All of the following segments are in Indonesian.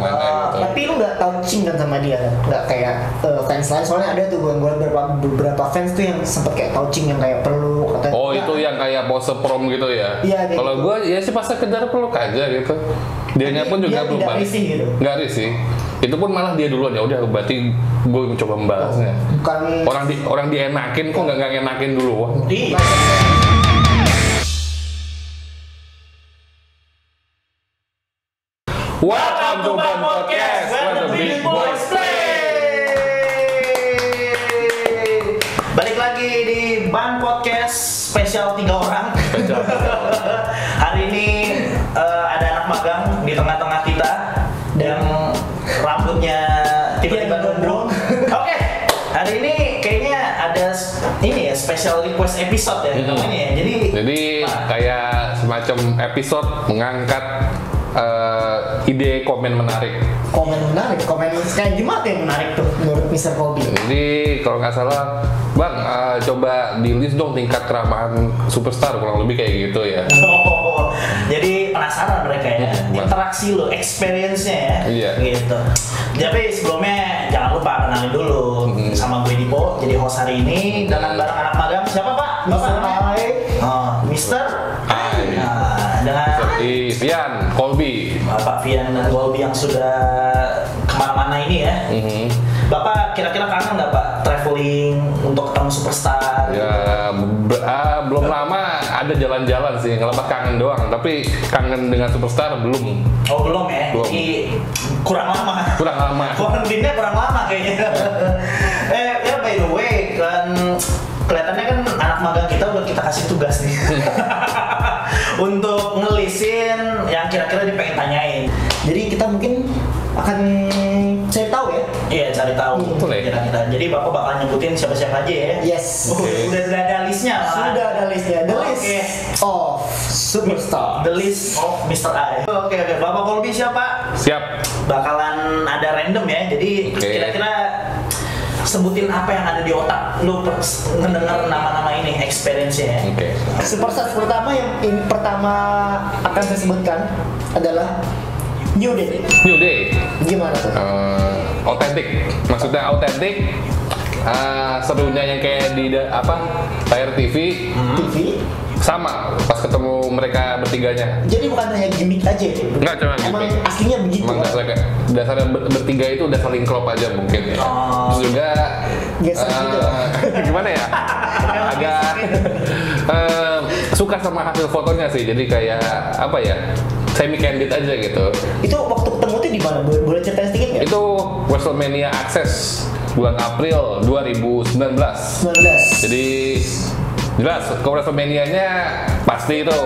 gimana gitu. Tapi lu nggak touching kan sama dia, nggak kayak fans lain. Soalnya ada tuh gue beberapa fans tuh yang sempet kayak touching, yang kayak peluk atau Oh itu yang kayak pose prom gitu ya? Iya, kayak kalau gitu. gue ya sih pas sekedar peluk aja gitu. Dianya pun juga dia belum tidak balas. risih gitu? Nggak risih. Itu pun malah dia duluan, ya udah berarti gue mencoba membalasnya. Bukan Orang dienakin kok nggak ngenakin dulu. Iya. Welcome to Ban Podcast, where the big boys play. Balik lagi di Ban Podcast spesial 3 orang. Hari ini ada anak magang di tengah-tengah kita yang rambutnya tiba-tiba gondrong. Oke, hari ini kayaknya ada ini ya special request episode ya namanya ya. Jadi kayak semacam episode mengangkat ide komen menarik. Komen menarik, komen kayak gimana yang menarik tuh menurut Mr. Kobe? Jadi kalau nggak salah, Bang, coba di list dong tingkat keramahan superstar, kurang lebih kayak gitu ya. Oh, jadi penasaran mereka ya, interaksi lo, experience-nya ya, Iya. gitu. Tapi sebelumnya jangan lupa kenalin dulu sama gue Dipo, jadi host hari ini dengan bareng anak magang. Siapa Pak? Bapak namanya? Oh, Mister. Hai. Nah, dengan Seperti Vian, Colby. Bapak Vian dan Golby yang sudah kemana-mana ini ya. Bapak kira-kira kangen nggak Pak traveling untuk ketemu superstar? Ya belum lama ada jalan-jalan sih, ngelepas kangen doang. Tapi kangen dengan superstar belum. Oh belum ya? Belum. Jadi kurang lama. Kurang lama. Quarantine-nya kurang lama kayaknya. Ya by the way kan kelihatannya kan anak magang kita udah kita kasih tugas nih untuk ngelisin yang kira-kira dia pengen tanyain. Jadi kita mungkin akan cari tahu ya. Iya cari tahu Boleh. kira-kira. Jadi bapak bakal nyebutin siapa-siapa aja ya. Yes. Udah ada listnya malah. Sudah ada listnya. The Oke. list of superstar. The list of Mr. I. Oke, Bapak Colby siapa? Siap. Bakalan ada random ya. Jadi Oke. kira-kira sebutin apa yang ada di otak lu mendengar nama-nama ini, experience-nya ya. Oke. Superstar pertama yang ini pertama akan saya sebutkan adalah New Day. New Day. Gimana tuh? Otentik. Maksudnya otentik. Serunya yang kayak di layar TV TV. sama pas ketemu mereka bertiganya. Jadi bukan hanya gimmick aja. Enggak cuma Emang gimmick. aslinya begitu. Emang kan? dasarnya bertiga itu udah saling klop aja mungkin ya. Terus juga Geser gitu. gimana ya? Agak suka sama hasil fotonya sih. Jadi kayak apa ya? Semi candid aja gitu. Itu waktu ketemu tuh di mana? Boleh ceritain sedikit nggak? Itu WrestleMania Access bulan April 2019. 19. Jadi jelas ke WrestleMania-nya pasti itu.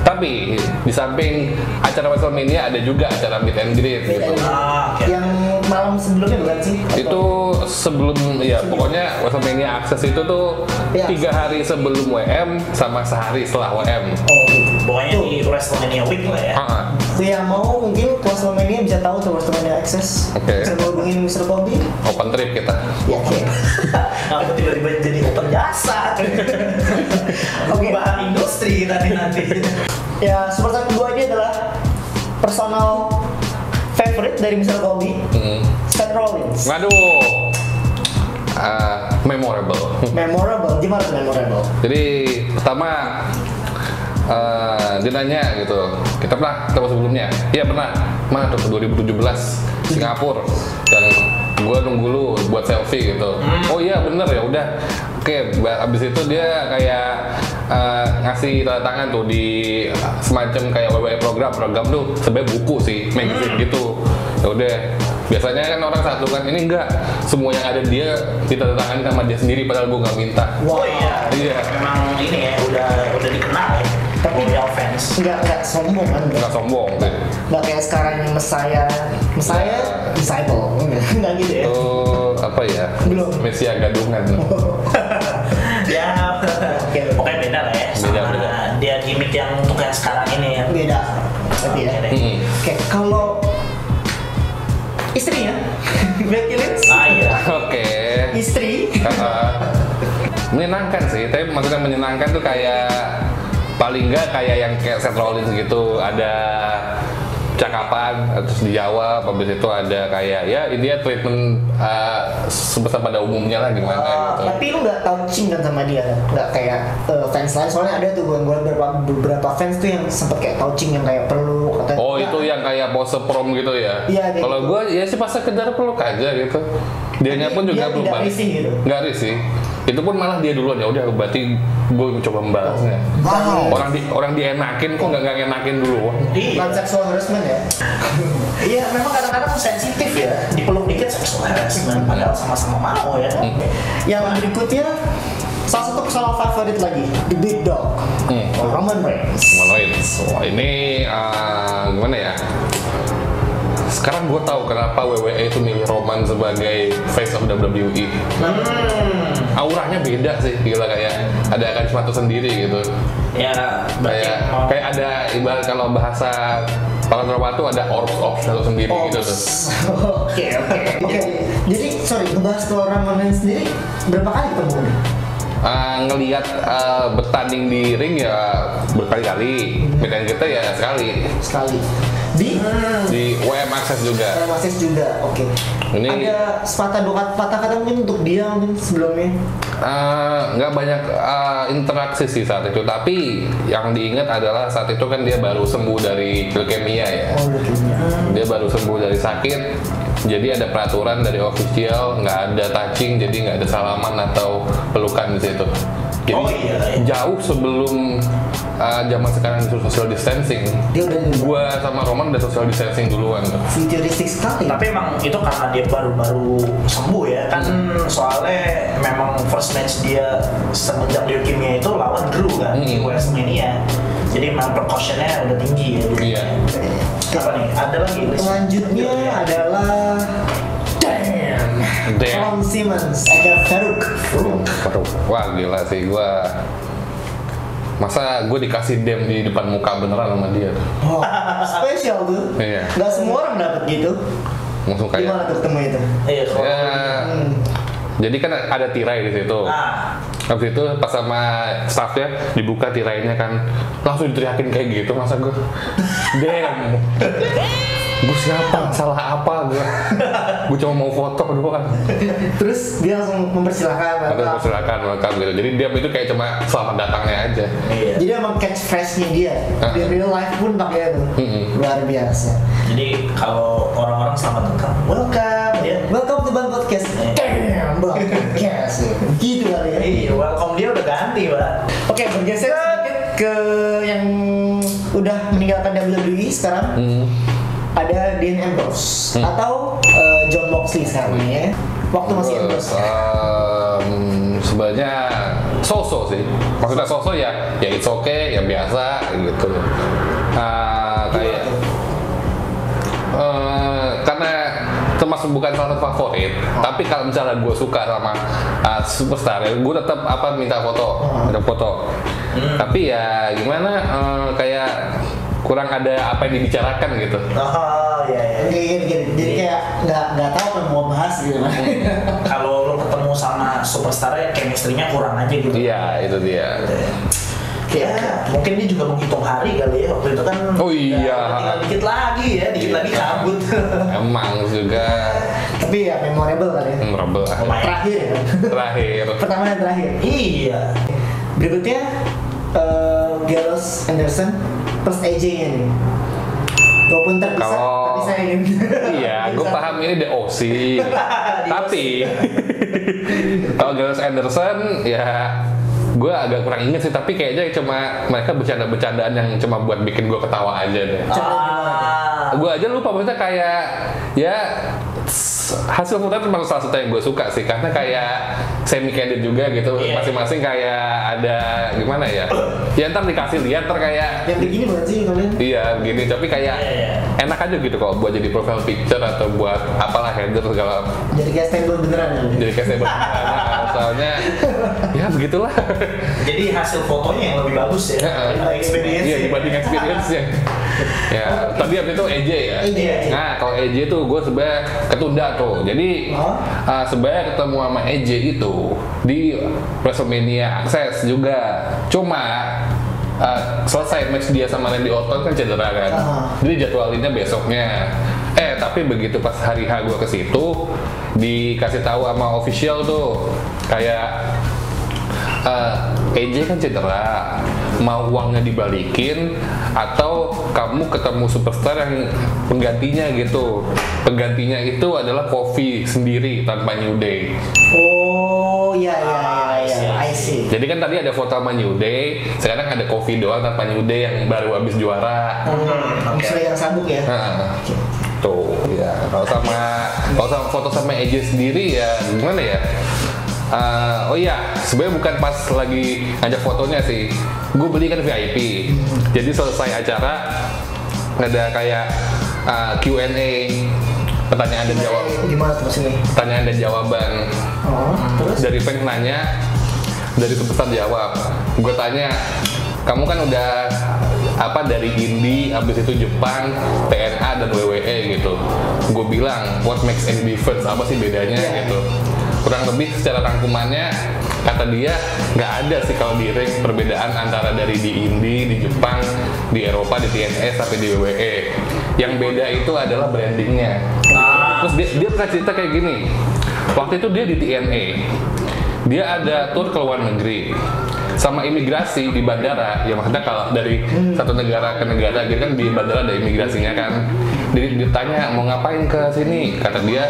Tapi di samping acara WrestleMania ada juga acara meet and greet gitu. Oke. Yang malam sebelumnya bukan sih? Itu sebelum ya pokoknya WrestleMania Access itu tuh Ya. 3 hari sebelum WM sama sehari setelah WM. Oh gitu. Pokoknya Tuh. di WrestleMania Week lah ya. Tuh yang mau mungkin WrestleMania bisa tahu tuh WrestleMania Access. Oke. Bisa menghubungin Mr. Kobe. Open trip kita. Ya oke. Kenapa tiba-tiba jadi open jasa? Oke. Bahan industri tadi nanti. Ya superstar kedua ini adalah personal favorite dari Mr. Kobe, Seth Rollins. Waduh. Memorable. Memorable. Gimana tuh memorable? Jadi pertama dia nanya gitu, kita pernah ketemu sebelumnya? Iya pernah. Mana tuh 2017 Singapura yang gue nunggu lu buat selfie gitu. Oh iya bener ya udah. Oke, abis itu dia kayak ngasih tanda tangan tuh di semacam kayak WWE program tuh sebenarnya buku sih, magazine gitu. Ya udah, biasanya kan orang satu kan ini enggak, semua yang ada dia ditandatangani sama dia sendiri padahal gue nggak minta. Oh iya. Iya. Memang ini ya udah dikenal ya. Tapi Royal fans. nggak sombong kan? Nggak sombong gitu. Nggak kayak sekarang yang Messiah disciple. Nggak gitu ya? Itu apa ya? Belum. Mesia gadungan. Ya, pokoknya beda lah ya. Sama Beda. dia gimmick yang untuk yang sekarang ini ya. Beda. Tapi ya. Oke deh. Oke, kalau istrinya Becky Lynch, Ah iya. Oke. istri Menyenangkan sih, tapi maksudnya menyenangkan tuh kayak paling nggak kayak yang kayak Seth Rollins gitu, ada cakapan, terus dijawab, habis itu ada kayak ya intinya treatment sebesar pada umumnya lah gimana gitu. Tapi lu nggak touching kan sama dia, nggak kayak fans lain. Soalnya ada tuh gue beberapa fans tuh yang sempet kayak touching, yang kayak peluk atau Oh itu yang kayak pose prom gitu ya? Iya, Kalau gitu. gue ya sih pas sekedar peluk aja gitu. Dianya pun juga dia peluk tidak balik. risih gitu? Nggak risih. Itu pun malah dia duluan, ya udah berarti gue mencoba membalasnya. Wow. Orang dienakin kok nggak enakin dulu. Bukan sexual harassment ya? Iya, memang kadang-kadang sensitif ya, dipeluk dikit sexual harassment, padahal sama-sama mau ya. Yang berikutnya, salah satu kesalahan favorit lagi, The Big Dog, Roman Reigns. Wah ini gimana ya? Sekarang gue tahu kenapa WWE itu milih Roman sebagai face of WWE. Auranya beda sih, gila kayak ada karisma sendiri gitu. Ya, berarti mau Kayak ada ibarat kalau bahasa paranormal tuh ada orbs satu sendiri gitu tuh. Oke. Jadi sorry, ngebahas ke Roman Reigns sendiri berapa kali ketemu nih? Ngelihat bertanding di ring ya berkali-kali, bedanya kita ya sekali Di WM Access juga. Akses juga, oke. Ini- Ada patah kata mungkin untuk dia mungkin sebelumnya. Nggak banyak interaksi sih saat itu, tapi yang diingat adalah saat itu kan dia baru sembuh dari leukemia ya. Oh, udah kayaknya. Dia baru sembuh dari sakit, jadi ada peraturan dari official nggak ada touching, jadi nggak ada salaman atau pelukan di situ. Jadi Oh, iya. jauh sebelum zaman sekarang disuruh social distancing, Dia udah gua sama Roman udah social distancing duluan tuh. futuristik sekali. tapi emang itu karena dia baru sembuh ya kan, soalnya memang first match dia semenjak leukemia itu lawan Drew kan di WrestleMania, jadi memang precautionnya udah tinggi ya. Iya. Apa nih, ada lagi list? Selanjutnya adalah Damn. Ron Simmons, aka Farouk. Wah gila sih gua. Masa gue dikasih dem di depan muka beneran sama dia tuh. Oh, spesial tuh. Iya. Gak semua orang dapat gitu. Langsung kayak Gimana tuh ketemu itu? Iya, kalau ya, jadi kan ada tirai di situ. nah Habis itu pas sama staffnya dibuka tirainya kan, langsung diteriakin kayak gitu. Masa gue damn, gue siapa, salah apa gue cuma mau foto doang. Terus dia langsung mempersilahkan. Atau silakan welcome gitu. Jadi dia itu kayak cuma selamat datangnya aja. iya. Jadi emang catchphrase-nya dia di real life pun pakai itu. Luar biasa. Jadi kalau orang-orang selamat datang, welcome ya. Welcome to Ban Podcast. Damn, Ban Podcast. Gitu kali ya. Iya, welcome dia udah ganti, Pak. Oke, bergeser sedikit ke yang udah meninggalkan WWE sekarang. Ada Dean Ambrose atau John Moxley sekarang ya. Waktu masih Ambrose. Sebenarnya so-so sih. Maksudnya so-so ya it's okay, ya biasa gitu. Kayak karena termasuk bukan salah satu favorit, tapi kalau misalnya gue suka sama superstar, ya gue tetap minta foto. Tapi ya gimana, kayak kurang ada apa yang dibicarakan gitu. Oh, iya. Jadi kayak nggak tahu apa yang mau bahas gitu. Kalau lo ketemu sama superstarnya, chemistry-nya kurang aja gitu. Iya, itu dia. Ya, mungkin dia juga menghitung hari kali ya. Waktu itu kan Oh iya. tinggal dikit lagi ya, dikit lagi cabut. Emang juga Tapi ya memorable kali ya. memorable lah. Terakhir ya. Terakhir. Pertama dan terakhir. Iya. Berikutnya Gallows Anderson plus AJ-nya nih. Walaupun terpisah, Kalau- tapi saya ingin. Iya, gue paham ini The OC. Tapi kalau Gallows Anderson ya gue agak kurang inget sih, tapi kayaknya cuma mereka bercanda-bercandaan yang cuma buat bikin gue ketawa aja deh. Gue aja lupa, maksudnya kayak ya hasil foto itu salah satu yang gue suka sih, karena kayak semi candid juga gitu. Iya. Masing-masing kayak ada gimana ya, ya ntar dikasih lihat ntar kayak Yang begini bukan sih kalian? iya begini, tapi kayak Iya. enak aja gitu kalau buat jadi profile picture atau buat apalah header segala, Jadi kayak stable beneran ya. jadi kayak saya soalnya ya begitulah. Jadi hasil fotonya yang lebih bagus ya. daripada experience. Iya, dibanding experience-nya. Ya, tadi abis itu EJ ya. AJ. Nah, kalau EJ tuh gue sebenarnya ketunda tuh. Jadi sebenarnya ketemu sama EJ itu di WrestleMania Access juga. Cuma selesai match dia sama Randy Orton kan cedera kan. Jadi jadwalinnya besoknya. Tapi begitu pas hari H gue ke situ dikasih tahu sama official tuh kayak AJ kan cedera, mau uangnya dibalikin atau kamu ketemu superstar yang penggantinya gitu. Penggantinya itu adalah Kofi sendiri tanpa New Day. Oh iya, I see. Jadi kan tadi ada foto sama New Day, sekarang ada Kofi doang tanpa New Day yang baru habis juara. Misalnya yang sabuk ya. Tuh ya, kalau sama foto sama AJ sendiri ya gimana ya? Oh iya, sebenarnya bukan pas lagi ngajak fotonya sih. Gue beli kan VIP. Jadi selesai acara ada kayak Q&A, pertanyaan dan jawab. Gimana tuh maksudnya? Pertanyaan dan jawaban. Terus? Dari fans nanya, dari superstar jawab. Gue tanya, kamu kan udah dari indie, abis itu Jepang, TNA dan WWE gitu. Gue bilang, what makes any difference? Apa sih bedanya gitu? Kurang lebih secara rangkumannya kata dia nggak ada sih kalau di ring perbedaan antara dari di indie, di Jepang, di Eropa, di TNA sampai di WWE. Yang beda itu adalah brandingnya. Terus dia pernah cerita kayak gini. Waktu itu dia di TNA, dia ada tour ke luar negeri sama imigrasi di bandara. Ya maksudnya kalau dari satu negara ke negara, gitu kan di bandara ada imigrasinya kan. Jadi ditanya mau ngapain ke sini, kata dia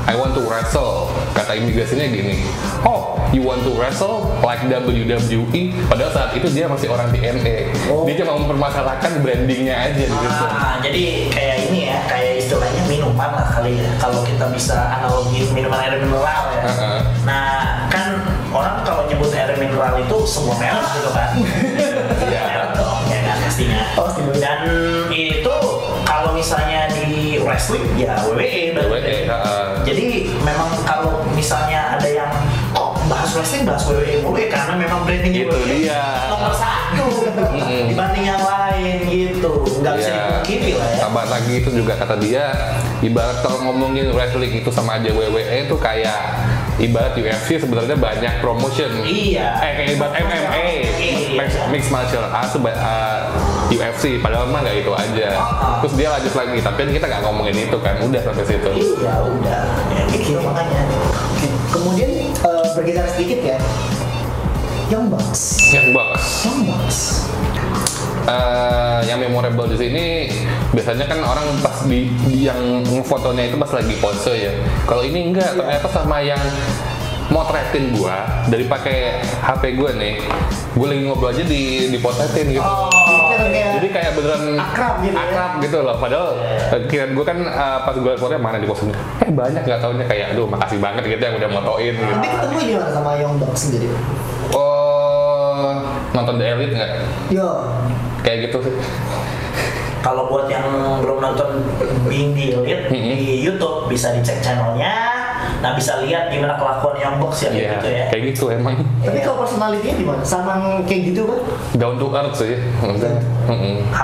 I want to wrestle. Kata imigrasinya gini, oh you want to wrestle like WWE? Padahal saat itu dia masih orang TNA. Dia cuma mempermasalahkan brandingnya aja gitu. Jadi kayak ini ya, kayak istilahnya minuman lah kali ya. Kalau kita bisa analogi minuman air mineral ya. Nah kan orang kalau nyebut air mineral itu semua merek gitu kan. Merek dong, ya kan pastinya. Dan itu kalau misalnya di wrestling ya WWE. Jadi memang kalau misalnya ada yang bahas wrestling bahas WWE mulu ya karena memang brandingnya gitu dia nomor satu dibanding yang lain gitu, nggak bisa dipungkiri lah ya. Tambah lagi itu juga kata dia, ibarat kalau ngomongin wrestling itu sama aja WWE itu kayak ibarat UFC sebenarnya banyak promotion. Kayak ibarat MMA, mixed martial arts, UFC, padahal mah nggak itu aja. Terus dia lanjut lagi, tapi kita nggak ngomongin itu kan, udah sampai situ. Iya udah, ya gitu makanya. Kemudian bergeser sedikit ya, Young Bucks. Yang memorable di sini biasanya kan orang pas di yang fotonya itu pas lagi pose ya. Kalau ini enggak, ternyata sama yang motretin gua dari pakai HP gua nih. Gue lagi ngobrol aja dipotretin gitu. Jadi kayak beneran akrab gitu loh. Padahal kiraan gue kan pas gue liat mana di posenya. Banyak nggak taunya kayak aduh makasih banget gitu yang udah motoin gitu. Tapi ketemu gimana sama Young Bucks sendiri? Nonton The Elite nggak? Yo. Kayak gitu sih. Kalau buat yang belum nonton Being the Elite di YouTube bisa dicek channelnya. Nah bisa lihat gimana kelakuan Young Bucks ya gitu ya. Kayak gitu emang. Tapi kalau personality-nya gimana? Sama kayak gitu kan? Down to earth sih.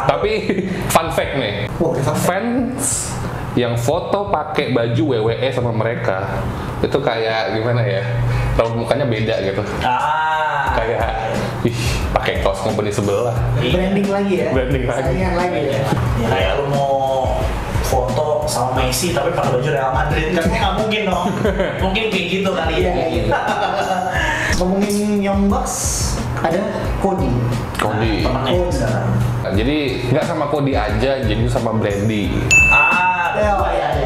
Tapi fun fact nih. Fans yang foto pakai baju WWE sama mereka itu kayak gimana ya? Raut mukanya beda gitu. Kayak pakai kaos company sebelah. Branding lagi ya. Saingan lagi ya. Kayak lu mau foto sama Messi tapi pakai baju Real Madrid kan nggak mungkin dong. Mungkin kayak gitu kali ya. Ngomongin Young Bucks ada Cody. Jadi nggak sama Cody aja, jadi sama Brandy.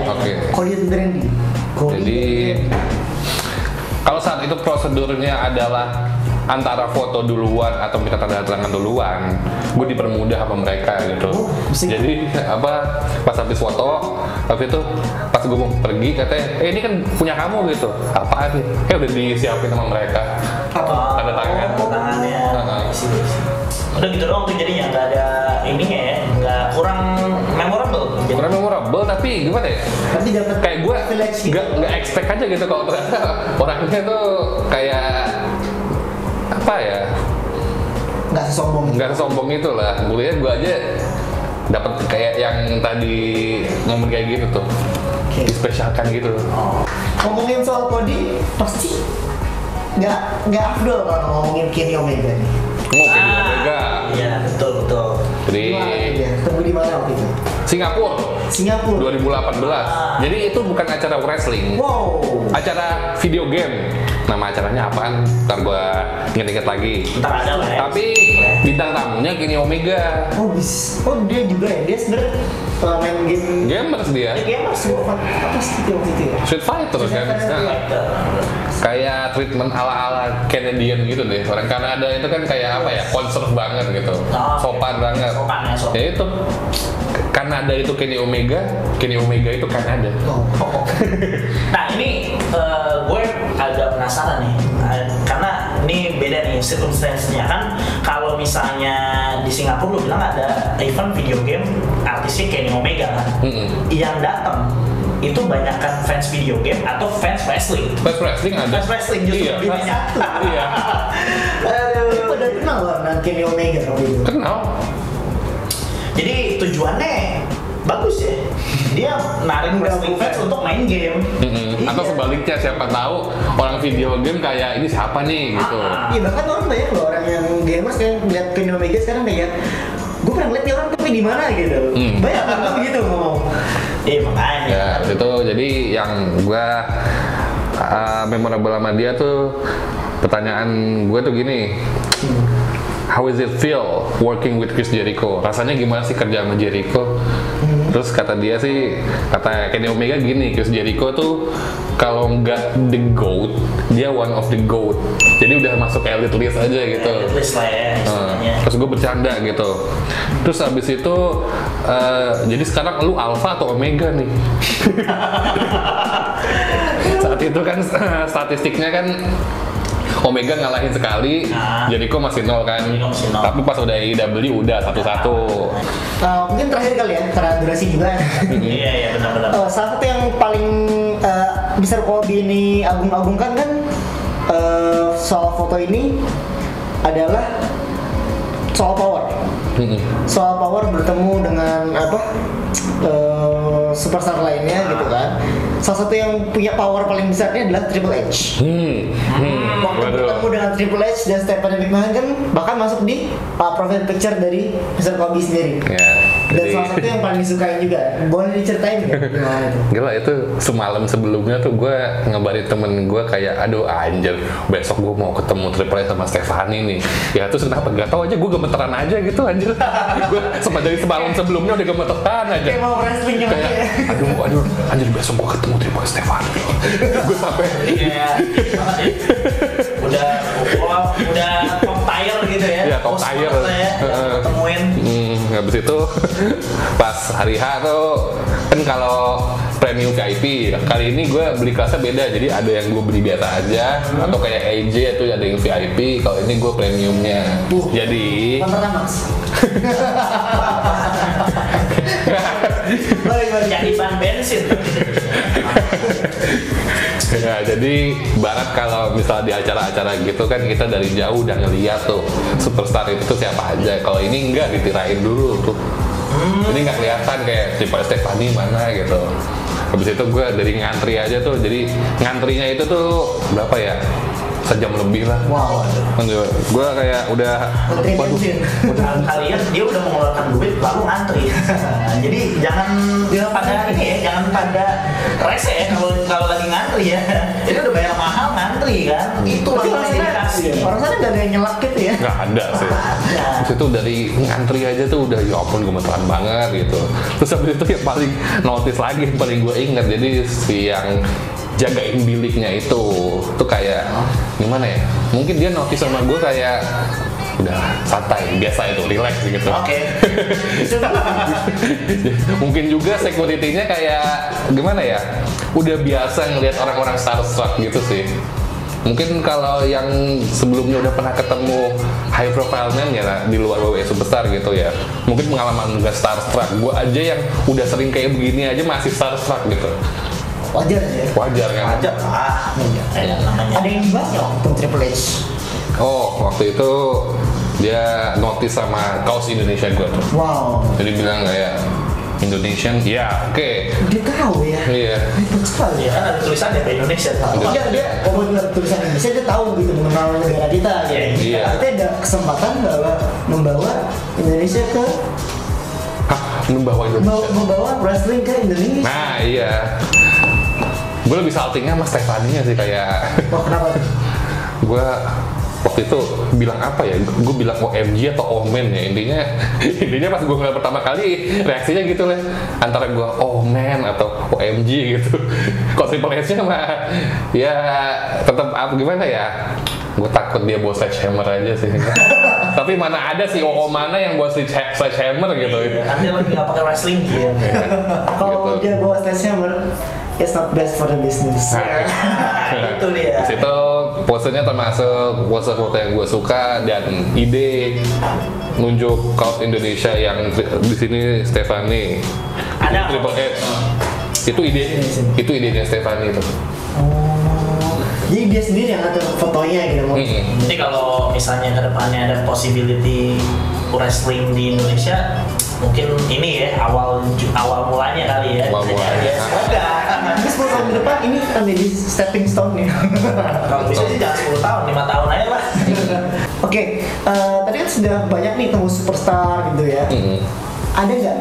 Oke. Cody dan Brandy. Jadi kalau saat itu prosedurnya adalah antara foto duluan atau minta tanda tangan duluan, gue dipermudah sama mereka gitu. Jadi pas habis foto, tapi itu pas gue mau pergi katanya, ini kan punya kamu gitu. Apaan nih? Udah disiapin sama mereka. Tanda tangannya. Udah gitu doang tuh jadinya, nggak ada ininya ya, nggak kurang memorable. Kurang memorable tapi gimana ya? Nanti dapat kayak gue nggak expect aja gitu kalau ternyata orangnya tuh kayak apa ya? Nggak sesombong itu lah. Gue aja dapat kayak yang tadi ngomong kayak gitu tuh. Dispesialkan gitu. Ngomongin soal Cody pasti nggak afdol kalau ngomongin Kenny Omega nih. ketemu Kenny Omega. Iya, betul. Jadi Ketemu di mana waktu itu? Singapura Singapura. 2018. Jadi itu bukan acara wrestling. Wow. Acara video game. Nama acaranya apaan? Ntar gua inget-inget lagi. Ntar ada lah ya. Tapi bintang tamunya Kenny Omega. Oh dia juga ya. Dia sebenarnya main game. Gamers dia. Dia gamers. Apa sih itu waktu itu ya? Street Fighter kan. Nah, kayak treatment ala-ala Canadian gitu deh. Orang Kanada itu kan kayak apa ya? Conserve banget gitu. Sopan banget. Sopan ya, sopan. Ya itu. Kanada itu Kenny Omega itu Kanada. Nah ini gue agak penasaran nih, karena ini beda nih circumstance-nya kan. Kalau misalnya di Singapura lu bilang ada event video game artisnya Kenny Omega kan, yang datang itu banyakkan fans video game atau fans wrestling? Fans wrestling ada. Fans wrestling justru Iya. lebih banyak. Iya. Itu udah kenal lah Kenny Omega waktu itu. Kenal. Jadi tujuannya bagus ya, dia narik wrestling fans untuk main game. Atau sebaliknya, siapa tahu orang video game kayak ini siapa nih gitu. Iya bahkan orang banyak loh orang yang gamers kan lihat Kenny Omega sekarang kayak gue pernah lihat nih orang tapi di mana gitu. Banyak kan begitu ngomong. Iya makanya. Ya itu jadi yang gua memorable sama dia tuh, pertanyaan gue tuh gini. How is it feel working with Chris Jericho? Rasanya gimana sih kerja sama Jericho? Terus kata dia sih, kata Kenny Omega gini, Chris Jericho tuh kalau nggak the GOAT, dia one of the GOAT. Jadi udah masuk elite list aja gitu. Elite list lah ya istilahnya. Terus gue bercanda gitu. Terus abis itu, jadi sekarang lu Alpha atau Omega nih? Saat itu kan statistiknya kan Omega ngalahin sekali, Jericho masih 0 kan. Tapi pas udah AEW udah 1-1. Mungkin terakhir kali ya, karena durasi juga. Iya benar-benar. Salah satu yang paling besar Kobe ini agung-agungkan kan soal foto ini adalah soal power. Soal power bertemu dengan superstar lainnya gitu kan. Salah satu yang punya power paling besarnya adalah Triple H. Waktu bertemu dengan Triple H dan Stephanie McMahon kan bahkan masuk di profile picture dari Mr. Kobe sendiri. Dan salah satu yang paling disukai juga. Boleh diceritain nggak gimana itu? Gila itu semalam sebelumnya tuh gue ngabarin temen gue kayak aduh anjir besok gue mau ketemu Triple H sama Stephanie nih. Ya terus kenapa? Gak tau aja gue gemeteran aja gitu anjir. Gue dari semalam sebelumnya udah gemeteran aja. Kayak mau wrestling gitu kayak, ya. aduh anjir besok gue ketemu Triple H Stephanie. Gue sampai Iya. Udah top tier gitu ya. Iya, top tier. Ketemuin. Habis itu pas hari H tuh kan kalau premium VIP kali ini gue beli kelasnya beda, jadi ada yang gue beli biasa aja atau kayak AJ itu ada yang VIP, kalau ini gue premiumnya. Jadi Mas. Jadi ban bensin. ya jadi barat kalau misal di acara-acara gitu kan kita dari jauh udah ngeliat tuh superstar itu tuh siapa aja. Kalau ini enggak, ditirain dulu tuh. Ini nggak kelihatan kayak Triple Stephanie mana gitu. Habis itu gue dari ngantri aja tuh, jadi ngantrinya itu tuh berapa ya? Sejam lebih lah. Wow. Gue kayak udah Kalian dia udah mengeluarkan duit lalu ngantri. Jadi jangan pada ini ya, jangan pada rese ya kalau lagi ngantri ya. Jadi udah bayar mahal ngantri kan. Itu orang sana nggak ada yang nyelak gitu ya? Nggak ada sih. Terus itu dari ngantri aja tuh udah ya ampun gemeteran banget gitu. Terus habis itu yang paling notice lagi, yang paling gue inget, jadi si yang jagain biliknya itu tuh kayak gimana ya? Mungkin dia notice sama gue kayak udah santai, biasa itu, relax gitu. Oke. Mungkin juga security-nya kayak gimana ya? Udah biasa ngelihat orang-orang starstruck gitu sih. Mungkin kalau yang sebelumnya udah pernah ketemu high profile man ya di luar WWE Superstar gitu ya, mungkin pengalaman nggak starstruck. Gue aja yang udah sering kayak begini aja masih starstruck gitu. Wajar ya? Wajar kan? Wajar lah. Ada yang dibahas nggak waktu Triple H? Oh, waktu itu dia notice sama kaos Indonesia gue tuh. Wow. Jadi bilang kayak Indonesian, ya oke. Dia tahu ya. Iya. Hebat sekali Ya ya. kan ada tulisannya bahasa Indonesia. Iya dia, oh benar tulisan Indonesia dia tahu gitu mengenal negara kita. Iya, Gitu. iya. Kita ada kesempatan membawa Indonesia ke Membawa Indonesia. membawa wrestling ke Indonesia. Nah iya. Gue lebih saltingnya sama Stefania sih kayak. Wah kenapa? Gue waktu itu bilang apa ya? Gue bilang OMG atau Omen ya intinya pas gue ngeliat pertama kali reaksinya gitu lah antara gue Omen atau OMG gitu. Kok Triple H-nya mah ya tetap apa gimana ya? Gue takut dia bawa sledgehammer aja sih. Tapi mana ada sih mana yang bawa sledgehammer gitu. Nanti lagi nggak pakai wrestling gitu. Kalau Gitu. dia bawa sledgehammer, it's not best for the business. Nah, itu dia. Di situ posenya termasuk pose foto yang gue suka dan ide nunjuk kaos Indonesia yang di sini Stefani. Ada. Triple H. Itu idenya Stefani itu. Oh, jadi dia sendiri yang ngatur fotonya gitu. Jadi kalau misalnya kedepannya ada possibility wrestling di Indonesia, mungkin ini ya awal mulanya kali ya. Awal mulanya. Ya, semoga. Tapi 10 tahun ke depan ini akan jadi stepping stone nih. Kalau bisa sih jangan 10 tahun, 5 tahun aja lah. Oke, tadi kan sudah banyak nih temu superstar gitu ya. Ada nggak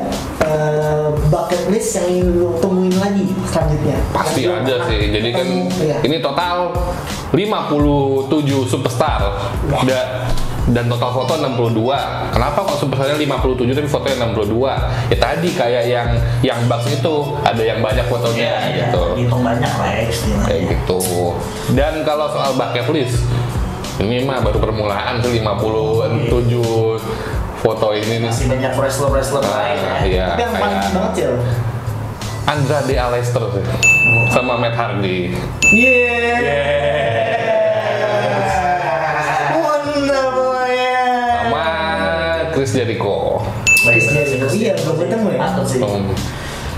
bucket list yang ingin lu temuin lagi selanjutnya? Pasti Yang ada lu sih. Jadi kan iya. ini total 57 superstar. Dan total foto 62. Kenapa kok superstarnya 57 tapi fotonya 62? Ya tadi kayak yang Bucks itu ada yang banyak fotonya Iya, gitu. hitung banyak lah ya istilahnya. Kayak gitu. Dan kalau soal bucket list, ini mah baru permulaan tuh 57 foto ini nih. Masih banyak wrestler lain ya. Iya, Tapi yang paling kayak banget Cil. Andrade Alester sih. Sama Matt Hardy. Wonderful ya. Sama Chris Jericho. Chris Jericho. Iya, belum ketemu ya? Patut sih.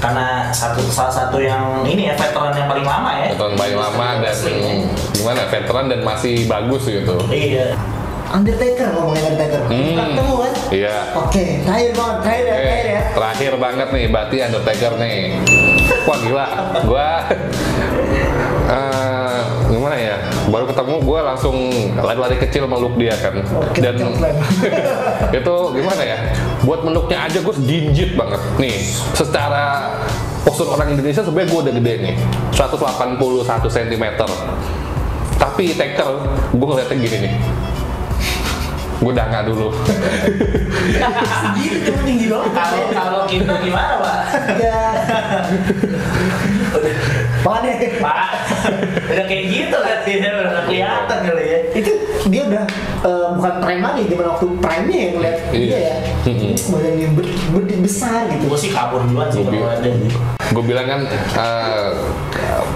Karena salah satu yang ini ya veteran yang paling lama ya. Veteran paling lama dan gimana veteran dan masih bagus gitu. Iya. Undertaker ngomongin Undertaker. Ketemu kan? Iya. Oke, terakhir ya. Terakhir banget nih, berarti Undertaker nih. Wah gila, gua gimana ya? Baru ketemu gua langsung lari-lari kecil meluk dia kan. Oke, Dan coklat. itu gimana ya? Buat meluknya aja gue jinjit banget nih. Secara postur orang Indonesia sebenarnya gue udah gede nih, 181 cm. Tapi Taker, gue ngeliatnya gini nih. Gue danga dulu. Segitu cuma tinggi banget. Kalau gitu gimana Pak? Ya. Pak deh. Pak, udah kayak gitu kan dia udah kelihatan kali ya. Itu dia udah bukan prime lagi, di waktu prime-nya yang ngeliat dia ya. Badannya besar gitu. Gue sih kabur duluan sih kalau ada. Gue bilang kan,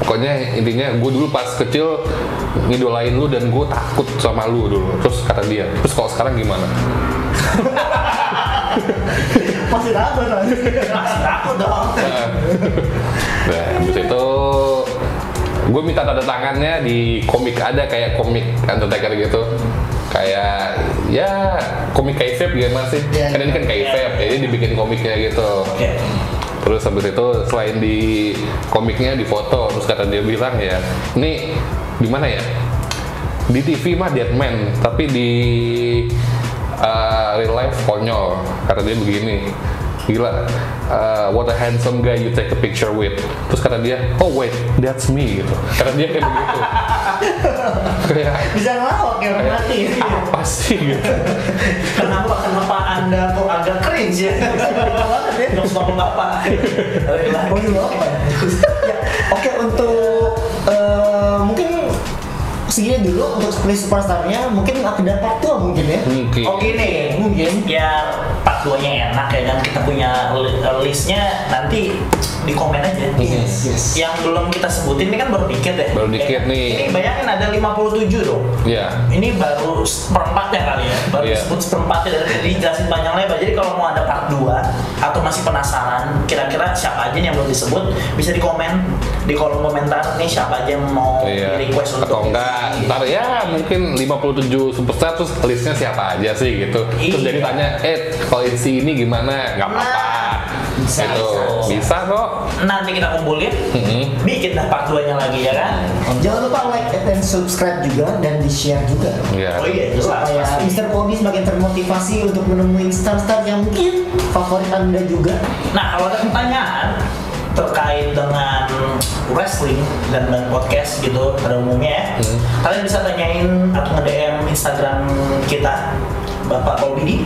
pokoknya intinya gue dulu pas kecil ngidolain lu dan gue takut sama lu dulu. Terus kata dia, terus kalau sekarang gimana? Masih takut kan? Masih takut dong. Nah, habis itu gue minta tanda tangannya di komik, ada kayak komik Undertaker gitu, kayak ya komik kayfabe gimana sih? Iya, Kan ini kan kayfabe, jadi dibikin komiknya gitu. Oke. Terus habis itu selain di komiknya di foto, terus kata dia bilang ya, ini di mana ya? Di TV mah Deadman, tapi di real life konyol. Kata dia begini, gila, what a handsome guy you take a picture with. Terus kata dia, oh wait, that's me gitu. Kata dia kayak begitu. Kayak Bisa ngelawak ya orang mati. apa sih gitu. Kenapa Anda kok agak cringe ya? Dok ngomong apa? Waduh, apa? Ya, oke, untuk mungkin segini dulu untuk split superstarnya, mungkin ada part 2 mungkin ya. Mungkin. Oh gini, Mungkin. ya part 2-nya enak ya kan, kita punya listnya nanti di komen aja. Yes, yes. Yang belum kita sebutin ini kan baru dikit ya. Baru dikit Ya, nih. Ini bayangin ada 57 dong. Iya. Ini baru seperempatnya kali ya, baru Iya. disebut seperempatnya dan dijelasin panjang lebar. Jadi kalau mau ada part 2 atau masih penasaran kira-kira siapa aja nih yang belum disebut, bisa di komen di kolom komentar nih siapa aja yang mau request untuk Atau enggak, ntar ya mungkin 57 superstar terus listnya siapa aja sih gitu. Terus Iya. jadi tanya, kalau si ini gimana? Nggak apa-apa. Bisa kok. Nanti kita kumpulin, bikin dah part 2-nya lagi ya kan. Jangan lupa like dan subscribe juga dan di share juga. Iya. Oh iya, jelas. Supaya Mr. Kobi semakin termotivasi untuk menemui star-star yang mungkin favorit Anda juga. Nah, kalau ada pertanyaan terkait dengan wrestling dan podcast gitu pada umumnya, kalian bisa tanyain atau nge-DM Instagram kita, Bapak Kobi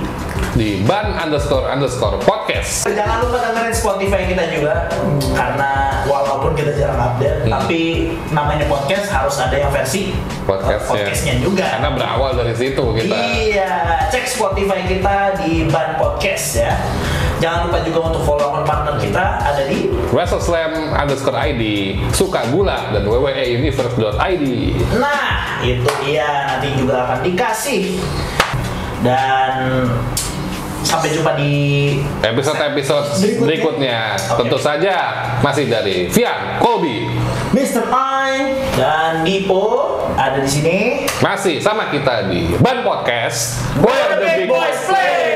Di ban__podcast. Jangan lupa dengerin Spotify kita juga, karena walaupun kita jarang update, tapi namanya podcast harus ada yang versi podcastnya juga. Karena berawal dari situ kita. Iya, cek Spotify kita di Ban Podcast ya. Jangan lupa juga untuk follow akun partner kita ada di WrestleSlam_ID, Suka Gula, dan wweuniverse.id. Nah, itu dia, nanti juga akan dikasih. Dan sampai jumpa di episode-episode berikutnya. Tentu saja masih dari Vian, Kobi, Mr. I dan Dipo ada di sini. masih sama kita di Ban Podcast. Where the Big Boys Play.